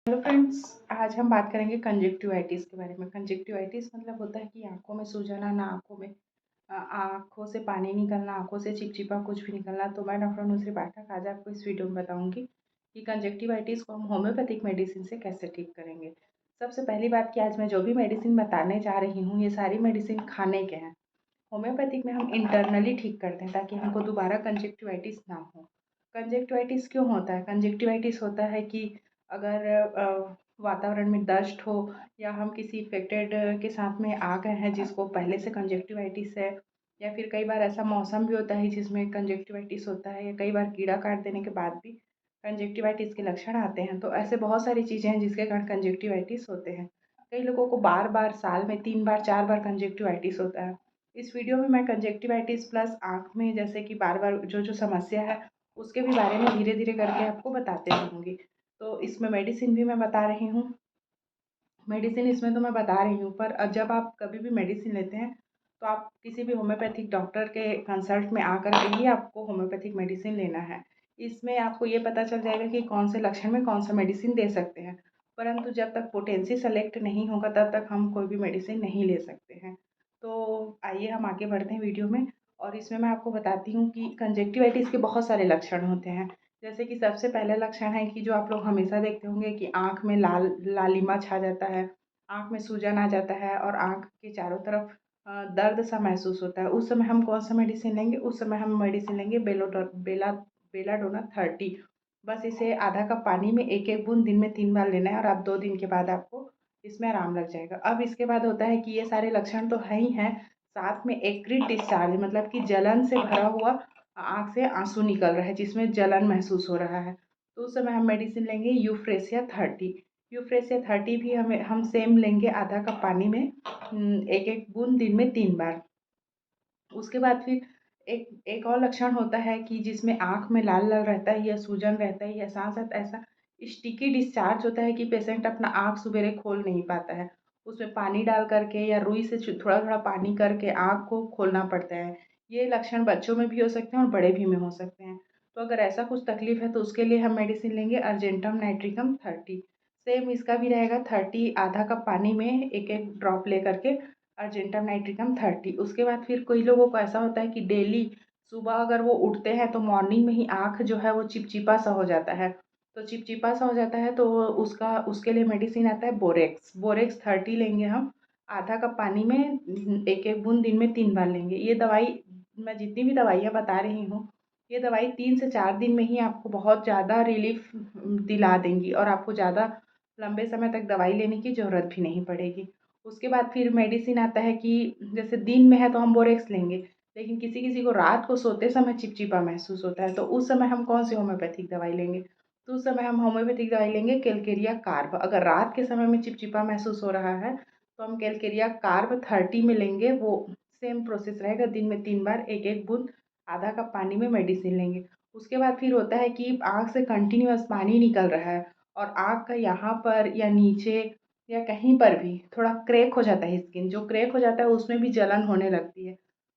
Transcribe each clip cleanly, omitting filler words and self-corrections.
Hello friends, आज हम बात करेंगे कंजक्टिवाइटिस के बारे में। कंजक्टिवाइटिस मतलब होता है कि आँखों में सूजन आना, आँखों में आँखों से पानी निकलना, आँखों से चिपचिपा कुछ भी निकलना। तो मैं डॉक्टर अनुश्री पाठक आज आपको इस वीडियो में बताऊंगी कि कंजक्टिवाइटिस को हम होम्योपैथिक मेडिसिन से कैसे ठीक करेंगे। सबसे पहली बात कि आज मैं जो भी मेडिसिन बताने जा रही हूँ, ये सारी मेडिसिन खाने के हैं। होम्योपैथिक में हम इंटरनली ठीक करते हैं ताकि हमको दोबारा कंजक्टिवाइटिस ना हो। कंजक्टिवाइटिस क्यों होता है? कंजक्टिवाइटिस होता है कि अगर वातावरण में डस्ट हो या हम किसी इन्फेक्टेड के साथ में आ गए हैं जिसको पहले से कंजक्टिवाइटिस है, या फिर कई बार ऐसा मौसम भी होता है जिसमें कंजक्टिवाइटिस होता है, या कई बार कीड़ा काट देने के बाद भी कंजक्टिवाइटिस के लक्षण आते हैं। तो ऐसे बहुत सारी चीज़ें हैं जिसके कारण कंजक्टिवाइटिस होते हैं। कई लोगों को बार बार साल में 3 बार 4 बार कंजक्टिवाइटिस होता है। इस वीडियो में मैं कंजक्टिवाइटिस प्लस आँख में जैसे कि बार-बार जो समस्या है, उसके भी बारे में धीरे-धीरे करके आपको बताते रहूँगी। तो इसमें मेडिसिन भी मैं बता रही हूँ। मेडिसिन इसमें तो मैं बता रही हूँ, पर जब आप कभी भी मेडिसिन लेते हैं, तो आप किसी भी होम्योपैथिक डॉक्टर के कंसल्ट में आकर के ही आपको होम्योपैथिक मेडिसिन लेना है। इसमें आपको ये पता चल जाएगा कि कौन से लक्षण में कौन-सा मेडिसिन दे सकते हैं। परंतु जब तक पोटेंसी सेलेक्ट नहीं होगा, तब तक हम कोई भी मेडिसिन नहीं ले सकते हैं। तो आइए हम आगे बढ़ते हैं वीडियो में, और इसमें मैं आपको बताती हूँ कि कंजक्टिवाइटिस के बहुत सारे लक्षण होते हैं। जैसे कि सबसे पहला लक्षण है कि जो आप लोग हमेशा देखते होंगे कि आँख में लालिमा छा जाता है, आँख में सूजन आ जाता है और आँख के चारों तरफ दर्द सा महसूस होता है। उस समय हम कौन-सा मेडिसिन लेंगे? उस समय हम मेडिसिन लेंगे बेलाडोना 30। बस इसे आधा कप पानी में 1-1 बूँद दिन में 3 बार लेना है, और आप 2 दिन के बाद आपको इसमें आराम लग जाएगा। अब इसके बाद होता है कि ये सारे लक्षण तो है ही हैं, साथ में एक्रिड डिस्चार्ज मतलब कि जलन से भरा हुआ आँख से आँसू निकल रहा है, जिसमें जलन महसूस हो रहा है। तो उस समय हम मेडिसिन लेंगे यूफ्रेसिया 30। यूफ्रेसिया 30 भी हम सेम लेंगे आधा कप पानी में 1-1 बूँद दिन में 3 बार। उसके बाद फिर एक एक और लक्षण होता है कि जिसमें आँख में लाल-लाल रहता है या सूजन रहता है, या साथ-साथ ऐसा स्टिकी डिस्चार्ज होता है कि पेशेंट अपना आँख सवेरे खोल नहीं पाता है। उसमें पानी डाल कर के या रुई से थोड़ा-थोड़ा पानी करके आँख को खोलना पड़ता है। ये लक्षण बच्चों में भी हो सकते हैं और बड़े भी में हो सकते हैं। तो अगर ऐसा कुछ तकलीफ़ है तो उसके लिए हम मेडिसिन लेंगे अर्जेंटम नाइट्रिकम 30। सेम इसका भी रहेगा 30 आधा कप पानी में 1-1 ड्रॉप लेकर के अर्जेंटम नाइट्रिकम 30। उसके बाद फिर कोई लोगों को ऐसा होता है कि डेली सुबह अगर वो उठते हैं तो मॉर्निंग में ही आँख जो है वो चिपचिपा सा हो जाता है। तो चिपचिपा सा हो जाता है तो उसका उसके लिए मेडिसिन आता है बोरेक्स। बोरेक्स 30 लेंगे हम, आधा कप पानी में 1-1 बूँद दिन में 3 बार लेंगे। ये दवाई मैं जितनी भी दवाइयाँ बता रही हूँ, ये दवाई 3 से 4 दिन में ही आपको बहुत ज़्यादा रिलीफ़ दिला देंगी, और आपको ज़्यादा लंबे समय तक दवाई लेने की ज़रूरत भी नहीं पड़ेगी। उसके बाद फिर मेडिसिन आता है कि जैसे दिन में है तो हम बोरेक्स लेंगे, लेकिन किसी-किसी को रात को सोते समय चिपचिपा महसूस होता है, तो उस समय हम कौन सी होम्योपैथिक दवाई लेंगे? तो उस समय हम होम्योपैथिक दवाई लेंगे कैलकेरिया कार्ब। अगर रात के समय में चिपचिपा महसूस हो रहा है, तो हम कैलकेरिया कार्ब 30 में लेंगे। वो सेम प्रोसेस रहेगा, दिन में 3 बार 1-1 बूँद आधा कप पानी में मेडिसिन लेंगे। उसके बाद फिर होता है कि आँख से कंटिन्यूअस पानी निकल रहा है, और आँख का यहाँ पर या नीचे या कहीं पर भी थोड़ा क्रैक हो जाता है स्किन, जो क्रैक हो जाता है उसमें भी जलन होने लगती है।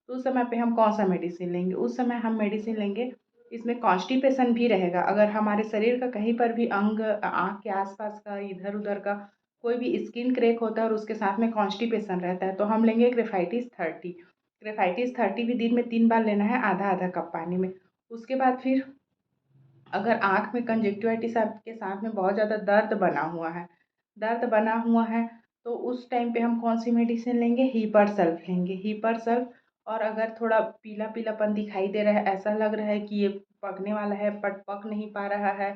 तो उस समय पे हम कौन-सा मेडिसिन लेंगे? उस समय हम मेडिसिन लेंगे, इसमें कॉन्स्टिपेशन भी रहेगा। अगर हमारे शरीर का कहीं पर भी अंग आँख के आस-पास का, इधर-उधर का कोई भी स्किन क्रैक होता है और उसके साथ में कॉन्स्टिपेशन रहता है, तो हम लेंगे ग्रेफ़ाइटिस 30। ग्रेफ़ाइटिस 30 भी दिन में 3 बार लेना है आधा-आधा कप पानी में। उसके बाद फिर अगर आँख में कंजक्टिवाइटिस आपके साथ में बहुत ज़्यादा दर्द बना हुआ है, तो उस टाइम पे हम कौन-सी मेडिसिन लेंगे? हीपर लेंगे, हीपर। और अगर थोड़ा पीला-पीलापन दिखाई दे रहा है, ऐसा लग रहा है कि ये पकने वाला है बट पक नहीं पा रहा है,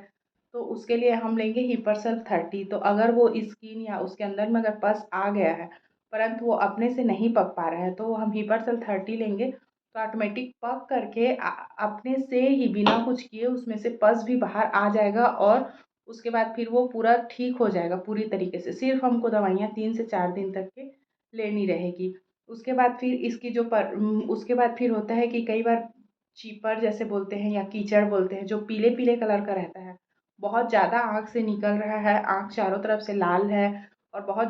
तो उसके लिए हम लेंगे हीपर 30। तो अगर वो स्किन या उसके अंदर में अगर पस आ गया है, परंतु वो अपने से नहीं पक पा रहा है, तो हम हीपर 30 लेंगे, तो ऑटोमेटिक पक करके अपने से ही बिना कुछ किए उसमें से पस भी बाहर आ जाएगा, और उसके बाद फिर वो पूरा ठीक हो जाएगा पूरी तरीके से। सिर्फ़ हमको दवाइयाँ 3 से 4 दिन तक की लेनी रहेगी। उसके बाद फिर उसके बाद फिर होता है कि कई बार चीपर जैसे बोलते हैं या कीचड़ बोलते हैं, जो पीले-पीले कलर का रहता है। बहुत ज़्यादा आँख से निकल रहा है, आँख चारों तरफ से लाल है, और बहुत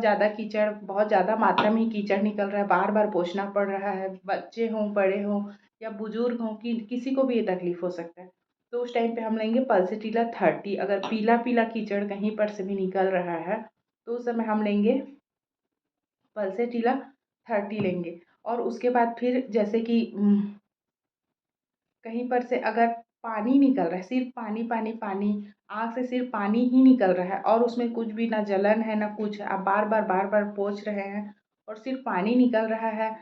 ज़्यादा मात्रा में ही कीचड़ निकल रहा है, बार-बार पोंछना पड़ रहा है। बच्चे हों, बड़े हों या बुज़ुर्ग हों, कि किसी को भी ये तकलीफ़ हो सकता है। तो उस टाइम पे हम लेंगे पल्सेटिला 30। अगर पीला पीला कीचड़ कहीं पर से भी निकल रहा है तो उस समय हम लेंगे पल्सेटिला 30 लेंगे। और उसके बाद फिर जैसे कि कहीं पर से अगर पानी निकल रहा है, सिर्फ पानी पानी पानी, आँख से सिर्फ पानी ही निकल रहा है और उसमें कुछ भी ना जलन है ना कुछ है, आप बार बार पोंछ रहे हैं और सिर्फ पानी निकल रहा है,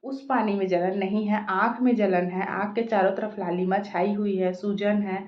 उस पानी में जलन नहीं है, आँख में जलन है, आँख के चारों तरफ लालिमा छाई हुई है, सूजन है,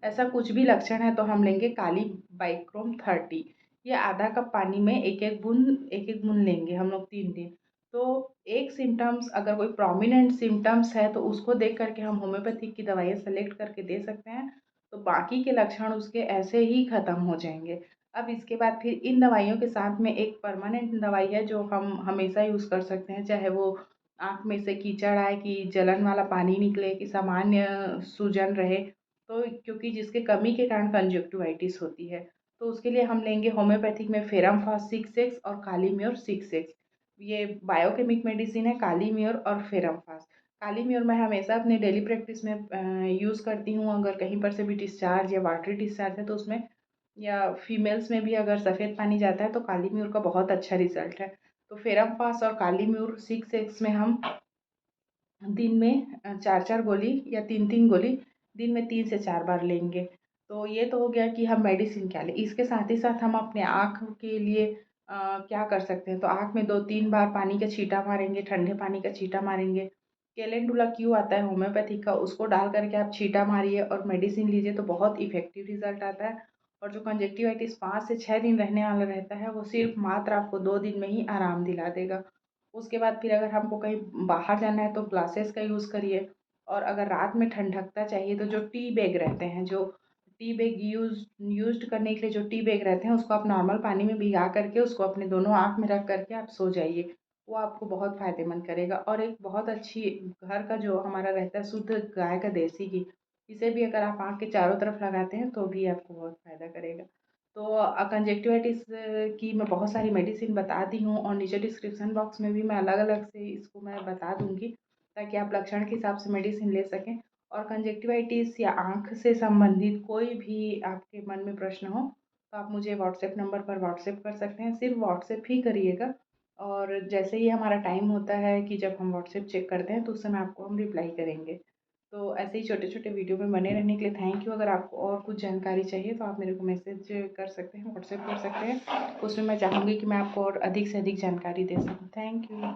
ऐसा कुछ भी लक्षण है तो हम लेंगे काली बाइक्रोम 30। ये आधा कप पानी में एक एक बूंद लेंगे हम लोग 3 दिन। तो एक सिम्टम्स अगर कोई प्रोमिनेंट सिम्टम्स है तो उसको देख करके हम होम्योपैथिक की दवाइयाँ सेलेक्ट करके दे सकते हैं, तो बाकी के लक्षण उसके ऐसे ही ख़त्म हो जाएंगे। अब इसके बाद फिर इन दवाइयों के साथ में एक परमानेंट दवाई है जो हम हमेशा यूज़ कर सकते हैं, चाहे वो आँख में से कीचड़ आए कि जलन वाला पानी निकले कि सामान्य सूजन रहे, तो क्योंकि जिसके कमी के कारण कंजक्टिवाइटिस होती है, तो उसके लिए हम लेंगे होम्योपैथिक में फेरम फास्ट 6x और काली म्योर 6x। ये बायोकेमिक मेडिसिन है काली म्योर और फेरम फास्ट। काली म्योर मैं हमेशा अपने डेली प्रैक्टिस में यूज़ करती हूँ। अगर कहीं पर से भी डिस्चार्ज या वाटरी डिस्चार्ज है तो उसमें, या फीमेल्स में भी अगर सफ़ेद पानी जाता है तो काली म्योर का बहुत अच्छा रिजल्ट है। तो फेरम फास्ट और काली म्योर 6x में हम दिन में 4-4 गोली या 3-3 गोली दिन में 3 से 4 बार लेंगे। तो ये तो हो गया कि हम मेडिसिन क्या लें। इसके साथ ही साथ हम अपने आँख के लिए क्या कर सकते हैं, तो आँख में 2-3 बार पानी का छींटा मारेंगे, ठंडे पानी का छींटा मारेंगे। कैलेंडुला क्यू आता है होम्योपैथिक का, उसको डाल कर के आप छींटा मारिए और मेडिसिन लीजिए तो बहुत इफ़ेक्टिव रिज़ल्ट आता है। और जो कंजक्टिवाइटिस 5 से 6 दिन रहने वाला रहता है वो सिर्फ़ मात्र आपको 2 दिन में ही आराम दिला देगा। उसके बाद फिर अगर हमको कहीं बाहर जाना है तो ग्लासेस का यूज़ करिए। और अगर रात में ठंडकता चाहिए तो जो टी बैग रहते हैं, जो टी बैग यूज़्ड करने के लिए जो टी बैग रहते हैं उसको आप नॉर्मल पानी में भिगा करके उसको अपने दोनों आँख में रख करके आप सो जाइए। वो आपको बहुत फ़ायदेमंद करेगा। और एक बहुत अच्छी घर का जो हमारा रहता है शुद्ध गाय का देसी घी, इसे भी अगर आप आँख के चारों तरफ लगाते हैं तो भी आपको बहुत फ़ायदा करेगा। तो कंजक्टिवाइटिस की मैं बहुत सारी मेडिसिन बता दी हूँ और नीचे डिस्क्रिप्शन बॉक्स में भी मैं अलग-अलग से इसको मैं बता दूँगी, ताकि आप लक्षण के हिसाब से मेडिसिन ले सकें। और कंजक्टिवाइटिस या आँख से संबंधित कोई भी आपके मन में प्रश्न हो, तो आप मुझे व्हाट्सएप नंबर पर व्हाट्सएप कर सकते हैं। सिर्फ व्हाट्सएप ही करिएगा और जैसे ही हमारा टाइम होता है कि जब हम व्हाट्सएप चेक करते हैं, तो उस समय आपको हम रिप्लाई करेंगे। तो ऐसे ही छोटे-छोटे वीडियो में बने रहने के लिए थैंक यू। अगर आपको और कुछ जानकारी चाहिए तो आप मेरे को मैसेज कर सकते हैं, व्हाट्सएप कर सकते हैं। उसमें मैं चाहूँगी कि मैं आपको और अधिक से अधिक जानकारी दे सकूँ। Thank you.